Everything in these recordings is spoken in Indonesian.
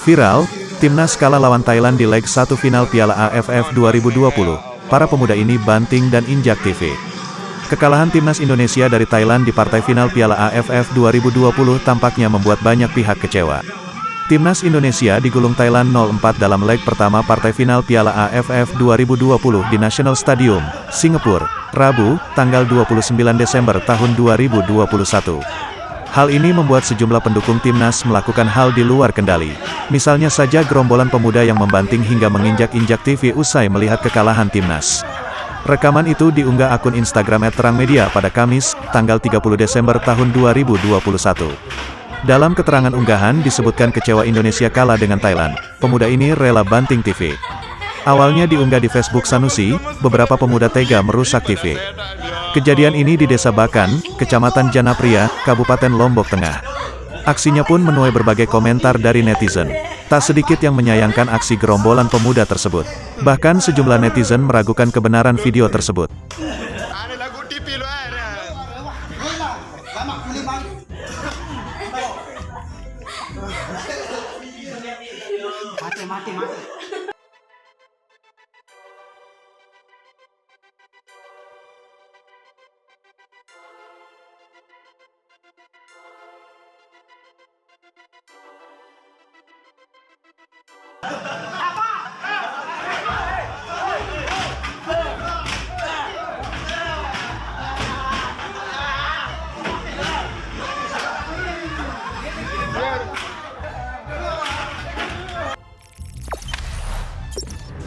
Viral, Timnas kalah lawan Thailand di leg 1 final Piala AFF 2020. Para pemuda ini banting dan injak TV. Kekalahan Timnas Indonesia dari Thailand di partai final Piala AFF 2020 tampaknya membuat banyak pihak kecewa. Timnas Indonesia digulung Thailand 0-4 dalam leg pertama partai final Piala AFF 2020 di National Stadium, Singapura, Rabu, tanggal 29 Desember tahun 2021. Hal ini membuat sejumlah pendukung timnas melakukan hal di luar kendali. Misalnya saja gerombolan pemuda yang membanting hingga menginjak-injak TV usai melihat kekalahan timnas. Rekaman itu diunggah akun Instagram @terangmedia pada Kamis, tanggal 30 Desember tahun 2021. Dalam keterangan unggahan disebutkan kecewa Indonesia kalah dengan Thailand. Pemuda ini rela banting TV. Awalnya diunggah di Facebook Sanusi, beberapa pemuda tega merusak TV. Kejadian ini di Desa Bakan, Kecamatan Janapria, Kabupaten Lombok Tengah. Aksinya pun menuai berbagai komentar dari netizen. Tak sedikit yang menyayangkan aksi gerombolan pemuda tersebut. Bahkan sejumlah netizen meragukan kebenaran video tersebut. Mati.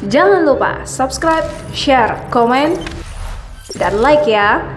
Jangan lupa subscribe, share, komen, dan like ya.